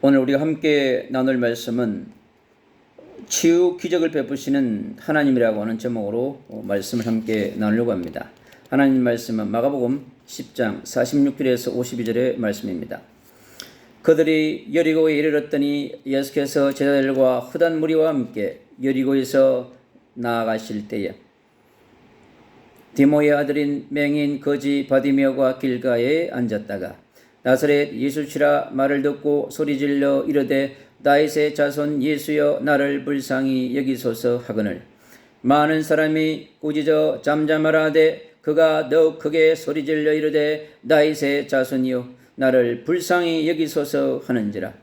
오늘 우리가 함께 나눌 말씀은 치유 기적을 베푸시는 하나님이라고 하는 제목으로 말씀을 함께 나누려고 합니다. 하나님 말씀은 마가복음 10장 46절에서 52절의 말씀입니다. 그들이 여리고에 이르렀더니 예수께서 제자들과 흩은 무리와 함께 여리고에서 나아가실 때에 디모의 아들인 맹인 거지 바디메오가 길가에 앉았다가 나사렛 예수시라 말을 듣고 소리질러 이르되 다윗의 자손 예수여 나를 불쌍히 여기소서 하거늘 많은 사람이 꾸짖어 잠잠하라 하되 그가 더욱 크게 소리질러 이르되 다윗의 자손이여 나를 불쌍히 여기소서 하는지라.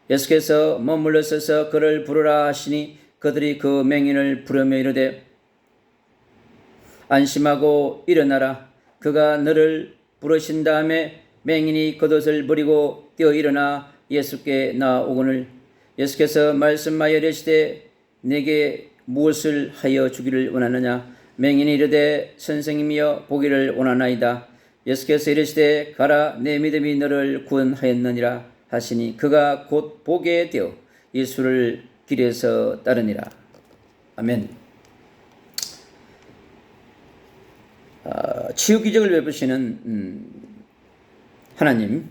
예수께서 머물러 서서 그를 부르라 하시니 그들이 그 맹인을 부르며 이르되 안심하고 일어나라. 그가 너를 부르신 다음에 맹인이 겉옷을 버리고 뛰어 일어나 예수께 나아오거늘 예수께서 말씀하여 이르시되 내게 무엇을 하여 주기를 원하느냐. 맹인이 이르되 선생님이여 보기를 원하나이다. 예수께서 이르시되 가라 내 믿음이 너를 구원하였느니라 하시니 그가 곧 보게 되어 예수를 길에서 따르니라. 아멘. 치유 기적을 베푸시는 하나님이라고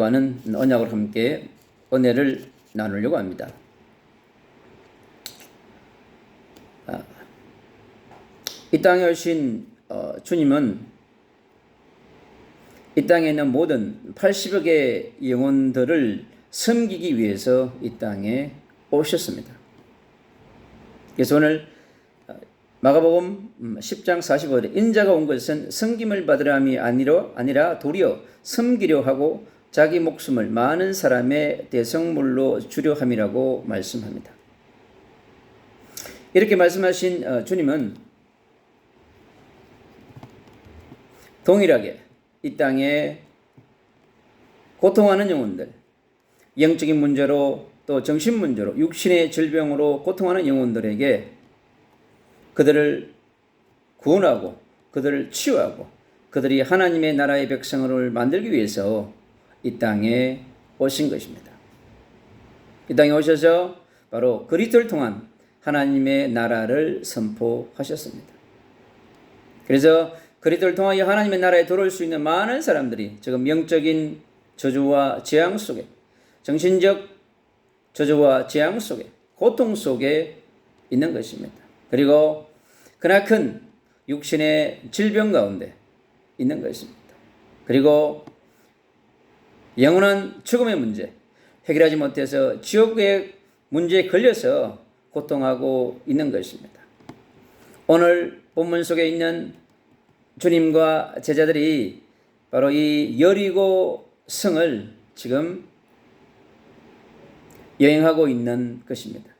하는 언약으로 함께 은혜를 나누려고 합니다. 이 땅에 오신 주님은 이 땅에 있는 모든 80여 개의 영혼들을 섬기기 위해서 이 땅에 오셨습니다. 그래서 오늘 마가복음 10장 45절에 인자가 온 것은 섬김을 받으려 함이 아니라 도리어 섬기려 하고 자기 목숨을 많은 사람의 대성물로 주려 함이라고 말씀합니다. 이렇게 말씀하신 주님은 동일하게 이 땅에 고통하는 영혼들, 영적인 문제로 또 정신 문제로 육신의 질병으로 고통하는 영혼들에게 그들을 구원하고 그들을 치유하고 그들이 하나님의 나라의 백성을 만들기 위해서 이 땅에 오신 것입니다. 이 땅에 오셔서 바로 그리스도를 통한 하나님의 나라를 선포하셨습니다. 그래서 그리스도를 통하여 하나님의 나라에 들어올 수 있는 많은 사람들이 지금 영적인 저주와 재앙 속에, 정신적 저주와 재앙 속에, 고통 속에 있는 것입니다. 그리고 크나큰 육신의 질병 가운데 있는 것입니다. 그리고 영원한 죽음의 문제, 해결하지 못해서 지옥의 문제에 걸려서 고통하고 있는 것입니다. 오늘 본문 속에 있는 주님과 제자들이 바로 이 여리고 성을 지금 여행하고 있는 것입니다.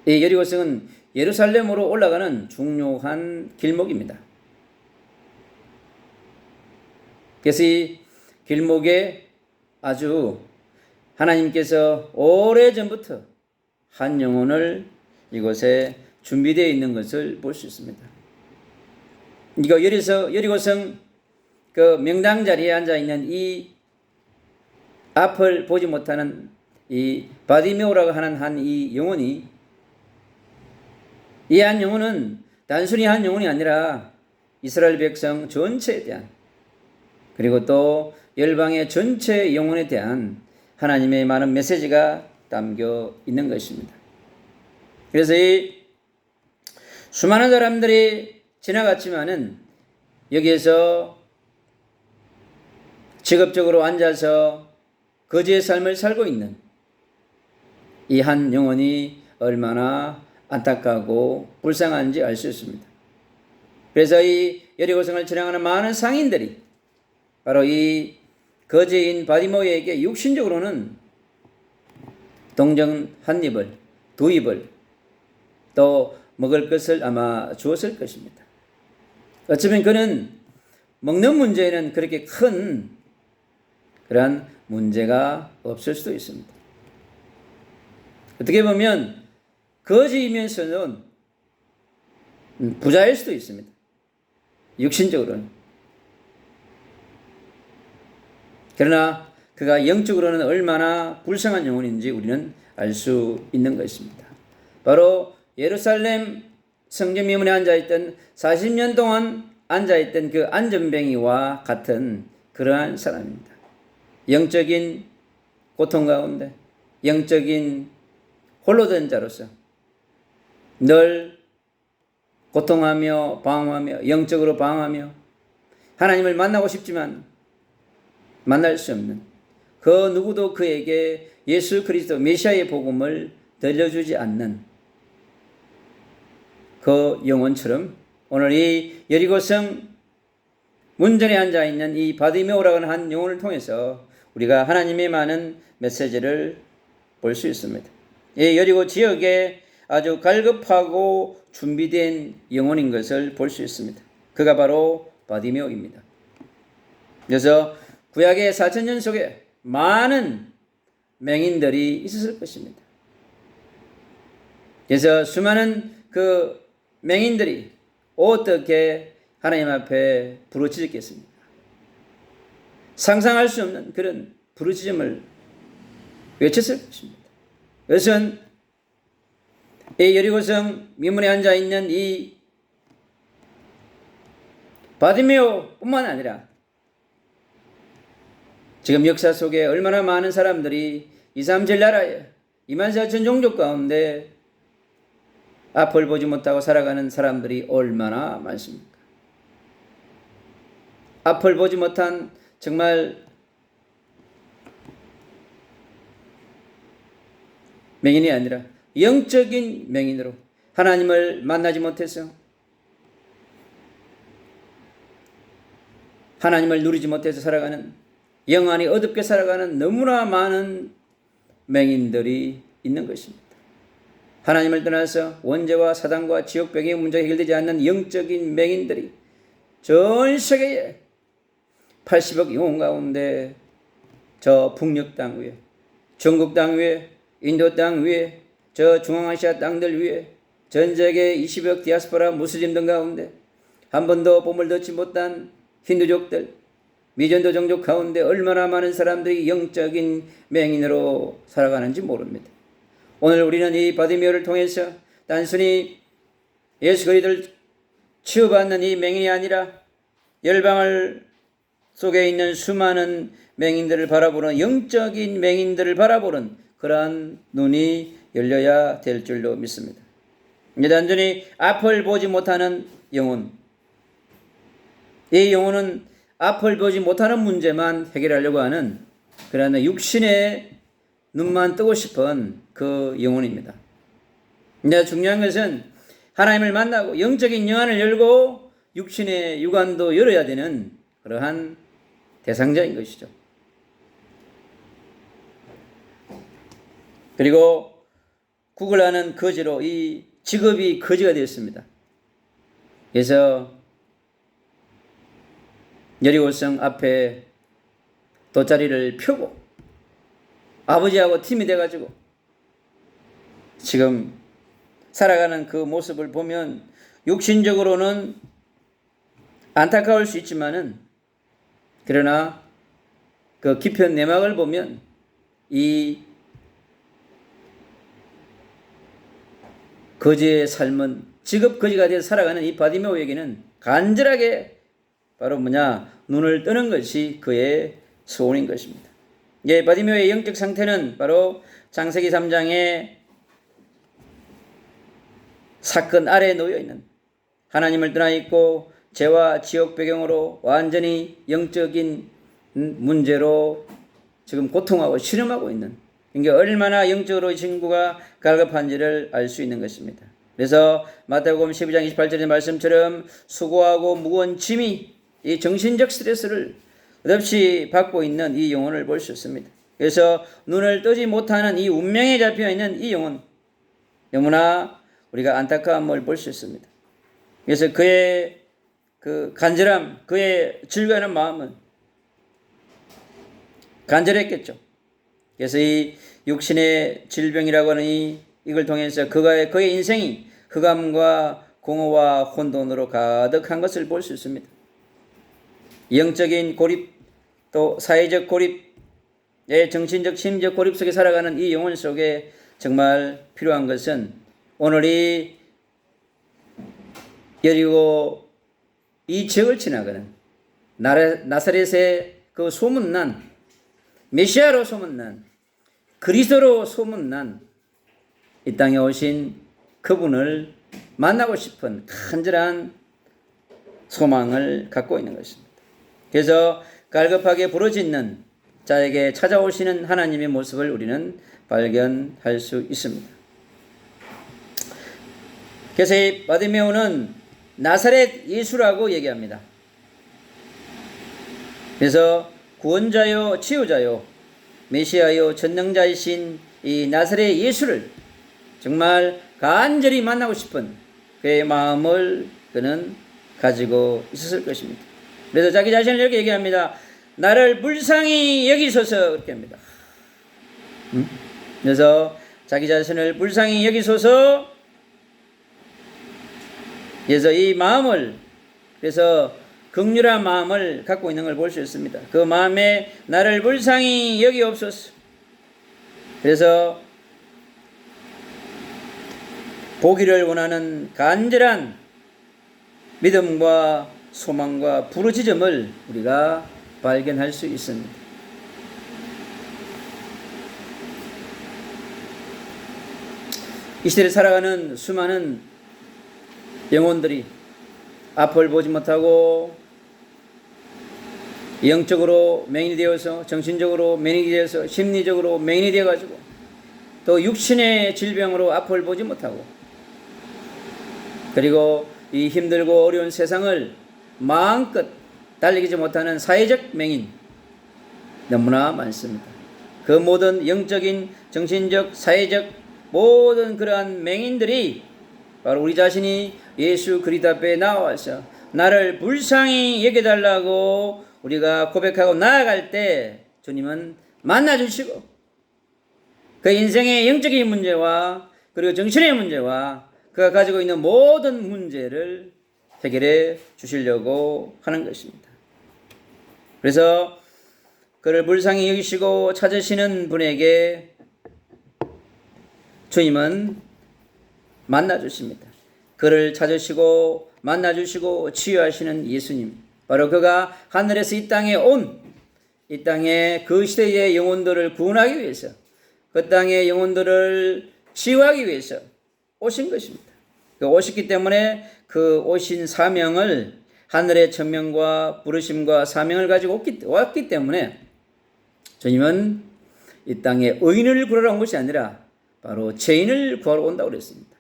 이 여리고성은 예루살렘으로 올라가는 중요한 길목입니다. 그래서 이 길목에 아주 하나님께서 오래전부터 한 영혼을 이곳에 준비되어 있는 것을 볼 수 있습니다. 이거 여리고성 그 명당 자리에 앉아 있는 이 앞을 보지 못하는 이 바디메오라고 하는 한 이 영혼이 이 한 영혼은 단순히 한 영혼이 아니라 이스라엘 백성 전체에 대한 그리고 또 열방의 전체 영혼에 대한 하나님의 많은 메시지가 담겨 있는 것입니다. 그래서 이 수많은 사람들이 지나갔지만은 여기에서 직업적으로 앉아서 거지의 삶을 살고 있는 이 한 영혼이 얼마나 안타깝고 불쌍한지 알 수 있습니다. 그래서 이 여리고성을 지나가는 많은 상인들이 바로 이 거지인 바디모에게 육신적으로는 동정 한 입을, 두 입을 또 먹을 것을 아마 주었을 것입니다. 어쩌면 그는 먹는 문제에는 그렇게 큰 그러한 문제가 없을 수도 있습니다. 어떻게 보면 거지이면서는 부자일 수도 있습니다. 육신적으로는. 그러나 그가 영적으로는 얼마나 불쌍한 영혼인지 우리는 알 수 있는 것입니다. 바로 예루살렘 성전 미문에 앉아있던 40년 동안 앉아있던 그 안전뱅이와 같은 그러한 사람입니다. 영적인 고통 가운데 영적인 홀로 된 자로서 늘 고통하며 방황하며 영적으로 방황하며 하나님을 만나고 싶지만 만날 수 없는 그 누구도 그에게 예수 그리스도 메시아의 복음을 들려주지 않는 그 영혼처럼 오늘 이 여리고성 문전에 앉아있는 이 바디메오라고 하는 한 영혼을 통해서 우리가 하나님의 많은 메시지를 볼 수 있습니다. 이 여리고 지역에 아주 갈급하고 준비된 영혼인 것을 볼 수 있습니다. 그가 바로 바디메오입니다. 그래서 구약의 4,000년 속에 많은 맹인들이 있었을 것입니다. 그래서 수많은 그 맹인들이 어떻게 하나님 앞에 부르짖었겠습니까? 상상할 수 없는 그런 부르짖음을 외쳤을 것입니다. 그것은 이 여리고성 미문에 앉아있는 이 바디메오 뿐만 아니라 지금 역사 속에 얼마나 많은 사람들이 2, 3절 나라에 24,000 종족 가운데 앞을 보지 못하고 살아가는 사람들이 얼마나 많습니까? 앞을 보지 못한 정말 맹인이 아니라 영적인 맹인으로 하나님을 만나지 못해서 하나님을 누리지 못해서 살아가는 영안이 어둡게 살아가는 너무나 많은 맹인들이 있는 것입니다. 하나님을 떠나서 원죄와 사단과 지옥병의 문제가 해결되지 않는 영적인 맹인들이 전 세계에 80억 영혼 가운데 저 북녘 땅 위에, 중국 땅 위에, 인도 땅 위에, 저 중앙아시아 땅들 위에, 전 세계 20억 디아스포라 무슬림들 가운데 한 번도 봄을 듣지 못한 힌두족들, 미전도 종족 가운데 얼마나 많은 사람들이 영적인 맹인으로 살아가는지 모릅니다. 오늘 우리는 이 바디메오를 통해서 단순히 예수 그리스도를 치유받는 이 맹인이 아니라 열방을 속에 있는 수많은 맹인들을 바라보는 영적인 맹인들을 바라보는 그러한 눈이 열려야 될 줄로 믿습니다. 단순히 앞을 보지 못하는 영혼, 이 영혼은 앞을 보지 못하는 문제만 해결하려고 하는 그러나 육신의 눈만 뜨고 싶은 그 영혼입니다. 근데 중요한 것은 하나님을 만나고 영적인 영안을 열고 육신의 육안도 열어야 되는 그러한 대상자인 것이죠. 그리고 구걸하는 거지로 이 직업이 거지가 되었습니다. 그래서 여리고성 앞에 돗자리를 펴고 아버지하고 팀이 돼가지고 지금 살아가는 그 모습을 보면 육신적으로는 안타까울 수 있지만은 그러나 그 깊은 내막을 보면 이 거지의 삶은 직업 거지가 되어 살아가는 이 바디메오에게는 간절하게 바로 눈을 뜨는 것이 그의 소원인 것입니다. 예, 바디메오의 영적 상태는 바로 창세기 3장의 사건 아래에 놓여 있는 하나님을 떠나 있고 죄와 지옥 배경으로 완전히 영적인 문제로 지금 고통하고 실험하고 있는, 그러니까 얼마나 영적으로 이 친구가 갈급한지를 알 수 있는 것입니다. 그래서 마태복음 12장 28절의 말씀처럼 수고하고 무거운 짐이 이 정신적 스트레스를 끝없이 받고 있는 이 영혼을 볼 수 있습니다. 그래서 눈을 뜨지 못하는 이 운명에 잡혀 있는 이 영혼, 너무나 우리가 안타까움을 볼 수 있습니다. 그래서 그의 그 간절함, 그의 즐거워하는 마음은 간절했겠죠. 그래서 이 육신의 질병이라고 하는 이걸 통해서 그의 인생이 흑암과 공허와 혼돈으로 가득한 것을 볼 수 있습니다. 영적인 고립, 또 사회적 고립, 정신적, 심리적 고립 속에 살아가는 이 영혼 속에 정말 필요한 것은 오늘이 여리고 이 지역을 지나가는 나사렛의 그 소문난 메시아로 소문난 그리스도로 소문난 이 땅에 오신 그분을 만나고 싶은 간절한 소망을 갖고 있는 것입니다. 그래서 갈급하게 부르짖는 자에게 찾아오시는 하나님의 모습을 우리는 발견할 수 있습니다. 그래서 이 바디메오는 나사렛 예수라고 얘기합니다. 그래서 구원자요 치유자요 메시아요 전능자이신 이 나사렛 예수를 정말 간절히 만나고 싶은 그의 마음을 그는 가지고 있었을 것입니다. 그래서 자기 자신을 이렇게 얘기합니다. 나를 불쌍히 여기소서 그렇게 합니다. 그래서 자기 자신을 불쌍히 여기소서. 그래서 이 마음을, 그래서 긍휼한 마음을 갖고 있는 걸 볼 수 있습니다. 그 마음에 나를 불쌍히 여기옵소서. 그래서 보기를 원하는 간절한 믿음과 소망과 부르짖음을 우리가 발견할 수 있습니다. 이 시대를 살아가는 수많은 영혼들이 앞을 보지 못하고 영적으로 맹인이 되어서 정신적으로 맹인이 되어서 심리적으로 맹인이 되어가지고 또 육신의 질병으로 앞을 보지 못하고 그리고 이 힘들고 어려운 세상을 마음껏 달리지 못하는 사회적 맹인 너무나 많습니다. 그 모든 영적인 정신적 사회적 모든 그러한 맹인들이 바로 우리 자신이 예수 그리스도 앞에 나와서 나를 불쌍히 여겨달라고 우리가 고백하고 나아갈 때 주님은 만나주시고 그 인생의 영적인 문제와 그리고 정신의 문제와 그가 가지고 있는 모든 문제를 해결해 주시려고 하는 것입니다. 그래서 그를 불쌍히 여기시고 찾으시는 분에게 주님은 만나주십니다. 그를 찾으시고 만나주시고 치유하시는 예수님, 바로 그가 하늘에서 이 땅에 이 땅에 그 시대의 영혼들을 구원하기 위해서 그 땅의 영혼들을 치유하기 위해서 오신 것입니다. 그 오셨기 때문에 그 오신 사명을 하늘의 천명과 부르심과 사명을 가지고 왔기 때문에 주님은 이 땅에 의인을 구하러 온 것이 아니라 바로 죄인을 구하러 온다고 그랬습니다.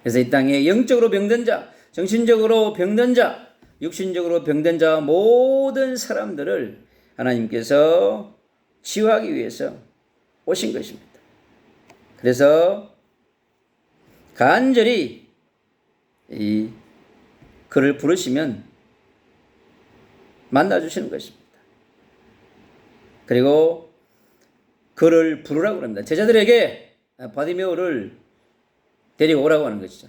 그래서 이 땅에 영적으로 병든 자, 정신적으로 병든 자, 육신적으로 병든 자 모든 사람들을 하나님께서 치유하기 위해서 오신 것입니다. 그래서 간절히 그를 부르시면 만나주시는 것입니다. 그리고 그를 부르라고 합니다. 제자들에게 바디메오를 데리고 오라고 하는 것이죠.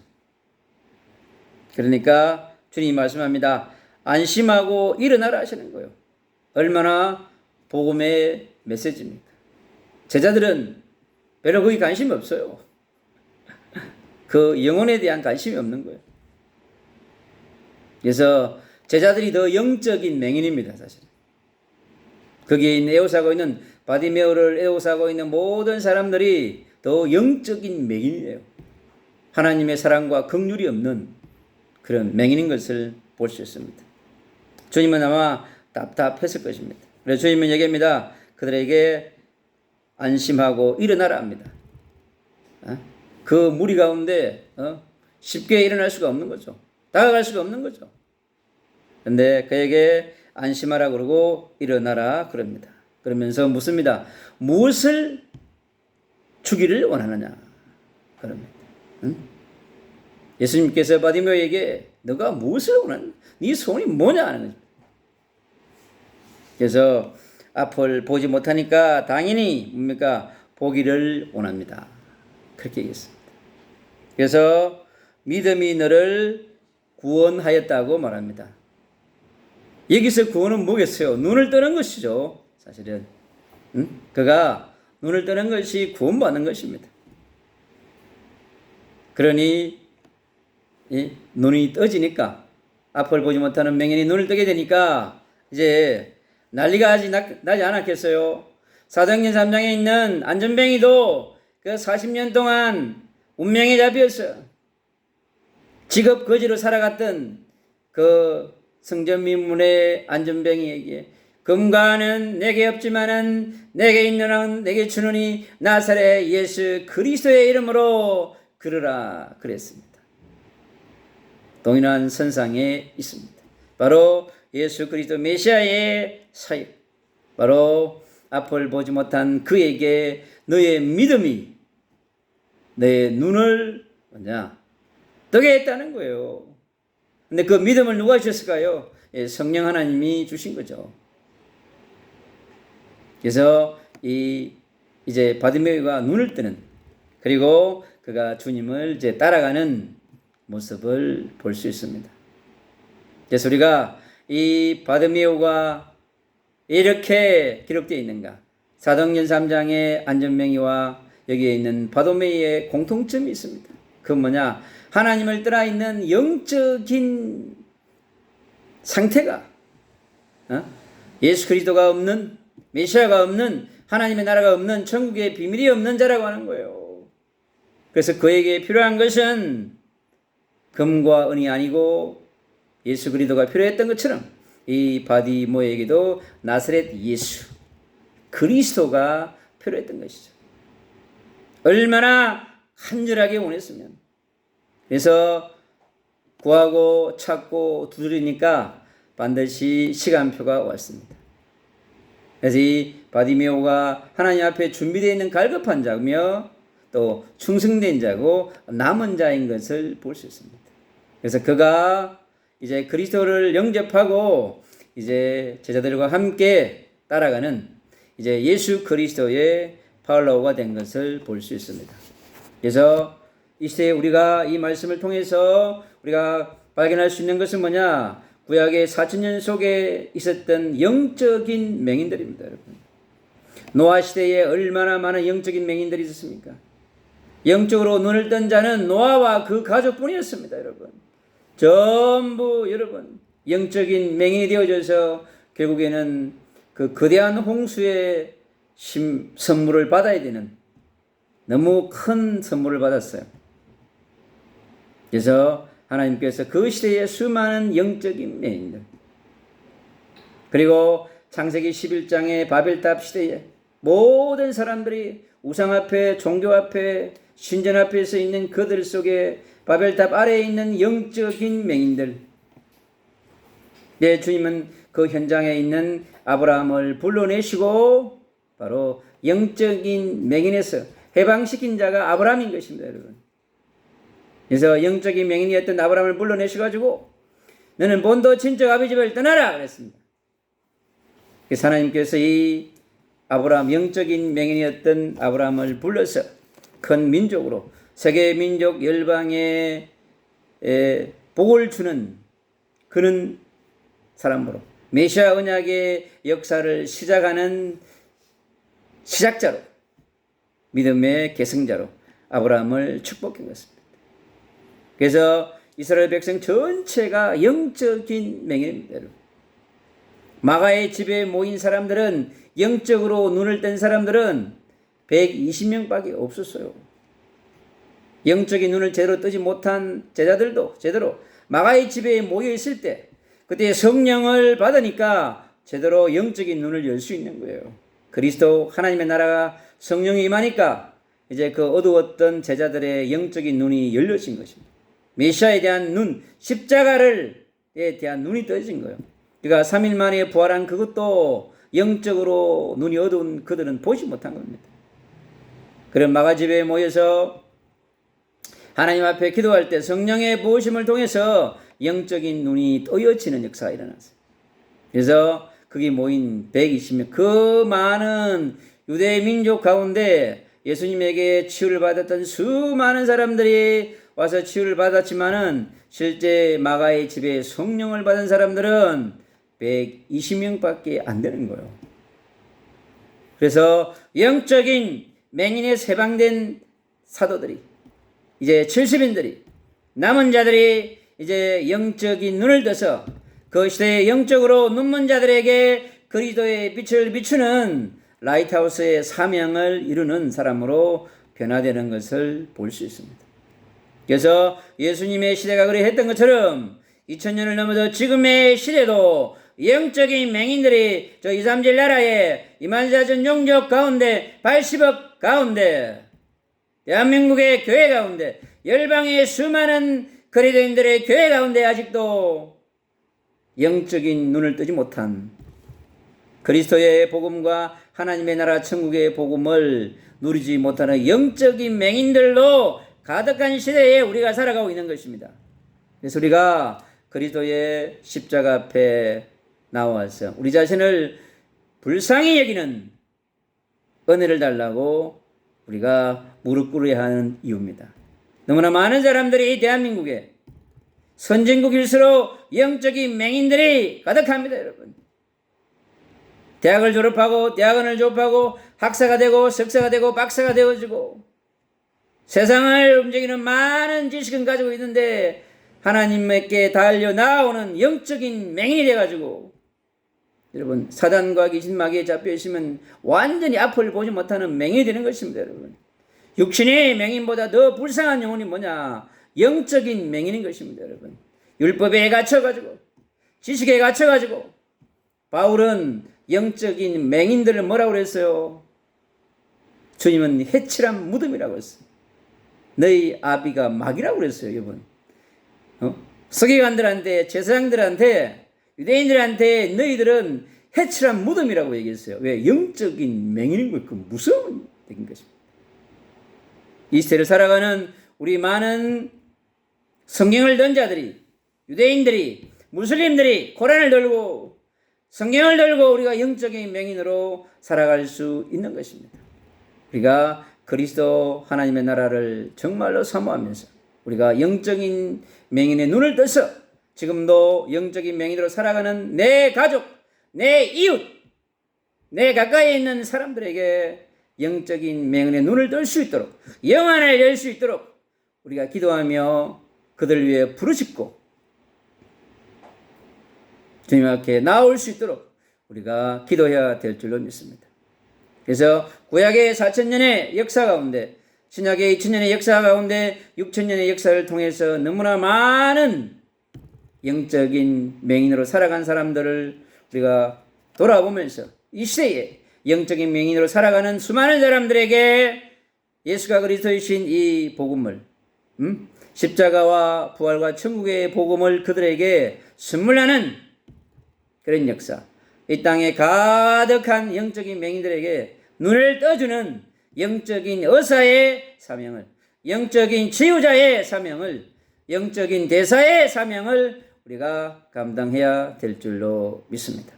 그러니까 주님이 말씀합니다. 안심하고 일어나라 하시는 거예요. 얼마나 복음의 메시지입니까? 제자들은 별로 거기 관심이 없어요. 그 영혼에 대한 관심이 없는 거예요. 그래서 제자들이 더 영적인 맹인입니다, 사실. 거기에 있는 애호사하고 있는 바디메오를 애호사하고 있는 모든 사람들이 더 영적인 맹인이에요. 하나님의 사랑과 긍휼이 없는 그런 맹인인 것을 볼 수 있습니다. 주님은 아마 답답했을 것입니다. 그래서 주님은 얘기합니다. 그들에게 안심하고 일어나라 합니다. 그 무리 가운데 쉽게 일어날 수가 없는 거죠. 다가갈 수가 없는 거죠. 그런데 그에게 안심하라 그러고 일어나라 그럽니다. 그러면서 묻습니다. 무엇을 주기를 원하느냐 그럽니다. 예수님께서 바디메오에게 너가 무엇을 원하느냐, 네 소원이 뭐냐 하는 거죠. 그래서 앞을 보지 못하니까 당연히 뭡니까? 보기를 원합니다. 그렇게 얘기했습니다. 그래서 믿음이 너를 구원하였다고 말합니다. 여기서 구원은 뭐겠어요? 눈을 뜨는 것이죠. 사실은 그가 눈을 뜨는 것이 구원받는 것입니다. 그러니 눈이 떠지니까 앞을 보지 못하는 맹인이 눈을 뜨게 되니까 이제 난리가 나지 않았겠어요? 사도행전 3장에 있는 안전뱅이도 그 40년 동안 운명에 잡혀서 직업 거지로 살아갔던 그 성전민문의 안전뱅이에게 금과는 내게 없지만은 내게 있는 한 내게 주노니 나사렛 예수 그리스도의 이름으로 걸으라 그랬습니다. 동일한 선상에 있습니다. 바로 예수 그리스도 메시아의 사역, 바로 앞을 보지 못한 그에게 너의 믿음이 내 눈을 뜨게 했다는 거예요. 근데 그 믿음을 누가 주셨을까요? 성령 하나님이 주신 거죠. 그래서 이제 바디메이가 눈을 뜨는, 그리고 그가 주님을 이제 따라가는 모습을 볼 수 있습니다. 그래서 우리가 이 바디메오가 이렇게 기록되어 있는가? 사도행전 3장의 안전뱅이와 여기에 있는 바디메이의 공통점이 있습니다. 그건 뭐냐? 하나님을 따라 있는 영적인 상태가 예수 그리스도가 없는, 메시아가 없는, 하나님의 나라가 없는, 천국의 비밀이 없는 자라고 하는 거예요. 그래서 그에게 필요한 것은 금과 은이 아니고 예수 그리스도가 필요했던 것처럼 이 바디모에게도 나사렛 예수 그리스도가 필요했던 것이죠. 얼마나 간절하게 원했으면. 그래서 구하고 찾고 두드리니까 반드시 시간표가 왔습니다. 그래서 이 바디메오가 하나님 앞에 준비되어 있는 갈급한 자며 또 충성된 자고 남은 자인 것을 볼 수 있습니다. 그래서 그가 이제 그리스도를 영접하고 이제 제자들과 함께 따라가는 이제 예수 그리스도의 팔로워가 된 것을 볼 수 있습니다. 그래서 이 시대에 우리가 이 말씀을 통해서 우리가 발견할 수 있는 것은 뭐냐? 구약의 4,000년 속에 있었던 영적인 맹인들입니다, 여러분. 노아 시대에 얼마나 많은 영적인 맹인들이 있었습니까? 영적으로 눈을 뜬 자는 노아와 그 가족뿐이었습니다, 여러분. 전부 여러분 영적인 맹인이 되어져서 결국에는 그 거대한 홍수의 선물을 받아야 되는, 너무 큰 선물을 받았어요. 그래서 하나님께서 그 시대에 수많은 영적인 맹인들, 그리고 창세기 11장의 바벨탑 시대에 모든 사람들이 우상 앞에, 종교 앞에, 신전 앞에 서 있는 그들 속에 바벨탑 아래에 있는 영적인 맹인들, 주님은 그 현장에 있는 아브라함을 불러내시고 바로 영적인 맹인에서 해방시킨 자가 아브라함인 것입니다, 여러분. 그래서 영적인 맹인이었던 아브라함을 불러내셔가지고 너는 본도 친척 아비 집을 떠나라 그랬습니다. 그래서 하나님께서 이 아브라함, 영적인 맹인이었던 아브라함을 불러서 큰 민족으로, 세계 민족 열방에 복을 주는 그런 사람으로, 메시아 언약의 역사를 시작하는 시작자로, 믿음의 계승자로 아브라함을 축복한 것입니다. 그래서 이스라엘 백성 전체가 영적인 맹인입니다. 마가의 집에 모인 사람들은, 영적으로 눈을 뜬 사람들은 120명밖에 없었어요. 영적인 눈을 제대로 뜨지 못한 제자들도 제대로 마가의 집에 모여 있을 때, 그때 성령을 받으니까 제대로 영적인 눈을 열 수 있는 거예요. 그리스도 하나님의 나라가 성령이 임하니까 이제 그 어두웠던 제자들의 영적인 눈이 열려진 것입니다. 메시아에 대한 눈, 십자가에 대한 눈이 떠진 거예요. 그러니까 3일 만에 부활한 그것도 영적으로 눈이 어두운 그들은 보지 못한 겁니다. 그런 마가집에 모여서 하나님 앞에 기도할 때 성령의 부으심을 통해서 영적인 눈이 떠여지는 역사가 일어났어요. 그래서 거기 모인 120명, 그 많은 유대 민족 가운데 예수님에게 치유를 받았던 수많은 사람들이 와서 치유를 받았지만은 실제 마가의 집에 성령을 받은 사람들은 120명밖에 안 되는 거예요. 그래서 영적인 맹인에 세방된 사도들이, 이제 70인들이, 남은 자들이 이제 영적인 눈을 떠서 그 시대에 영적으로 눈먼 자들에게 그리스도의 빛을 비추는 라이트하우스의 사명을 이루는 사람으로 변화되는 것을 볼 수 있습니다. 그래서 예수님의 시대가 그리 했던 것처럼 2000년을 넘어서 지금의 시대도 영적인 맹인들이 저 2, 3질 나라에 2만 4천 종족 가운데 80억 가운데 대한민국의 교회 가운데 열방의 수많은 그리스도인들의 교회 가운데 아직도 영적인 눈을 뜨지 못한 그리스도의 복음과 하나님의 나라 천국의 복음을 누리지 못하는 영적인 맹인들로 가득한 시대에 우리가 살아가고 있는 것입니다. 그래서 우리가 그리스도의 십자가 앞에 나와서 우리 자신을 불쌍히 여기는 은혜를 달라고 우리가 무릎 꿇어야 하는 이유입니다. 너무나 많은 사람들이 대한민국에 선진국일수록 영적인 맹인들이 가득합니다, 여러분. 대학을 졸업하고 대학원을 졸업하고 학사가 되고 석사가 되고 박사가 되어지고 세상을 움직이는 많은 지식은 가지고 있는데 하나님께 달려 나오는 영적인 맹인이 돼가지고 여러분 사단과 귀신 마귀에 잡혀 있으면 완전히 앞을 보지 못하는 맹인이 되는 것입니다, 여러분. 육신의 맹인보다 더 불쌍한 영혼이 뭐냐? 영적인 맹인인 것입니다, 여러분. 율법에 갇혀가지고 지식에 갇혀가지고 바울은 영적인 맹인들을 뭐라고 그랬어요? 주님은 해칠한 무덤이라고 했어요. 너희 아비가 마귀라고 그랬어요, 여러분. 서기관들한테, 제사장들한테, 유대인들한테 너희들은 해칠한 무덤이라고 얘기했어요. 왜? 영적인 맹인인 것, 그 무서운 얘기인 것입니다. 이 시대를 살아가는 우리 많은 성경을 든 자들이, 유대인들이, 무슬림들이 코란을 들고 성경을 들고 우리가 영적인 맹인으로 살아갈 수 있는 것입니다. 우리가 그리스도 하나님의 나라를 정말로 사모하면서 우리가 영적인 맹인의 눈을 떠서 지금도 영적인 맹인으로 살아가는 내 가족, 내 이웃, 내 가까이에 있는 사람들에게 영적인 맹인의 눈을 뜰 수 있도록, 영안을 열 수 있도록 우리가 기도하며 그들을 위해 부르짖고 주님 앞에 나올 수 있도록 우리가 기도해야 될 줄로 믿습니다. 그래서 구약의 4,000년의 역사 가운데, 신약의 2,000년의 역사 가운데 6,000년의 역사를 통해서 너무나 많은 영적인 맹인으로 살아간 사람들을 우리가 돌아보면서 이 시대에 영적인 맹인으로 살아가는 수많은 사람들에게 예수가 그리스도이신 이 복음을, 십자가와 부활과 천국의 복음을 그들에게 선물하는 그런 역사, 이 땅에 가득한 영적인 맹인들에게 눈을 떠주는 영적인 의사의 사명을, 영적인 치유자의 사명을, 영적인 대사의 사명을 우리가 감당해야 될 줄로 믿습니다.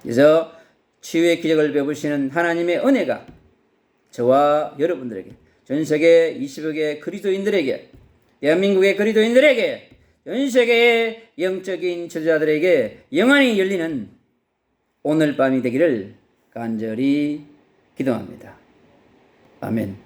그래서 치유의 기적을 베푸시는 하나님의 은혜가 저와 여러분들에게, 전 세계 20여 개 그리스도인들에게, 대한민국의 그리스도인들에게, 전 세계의 영적인 지도자들에게 영안이 열리는 오늘 밤이 되기를 간절히 기도합니다. 아멘.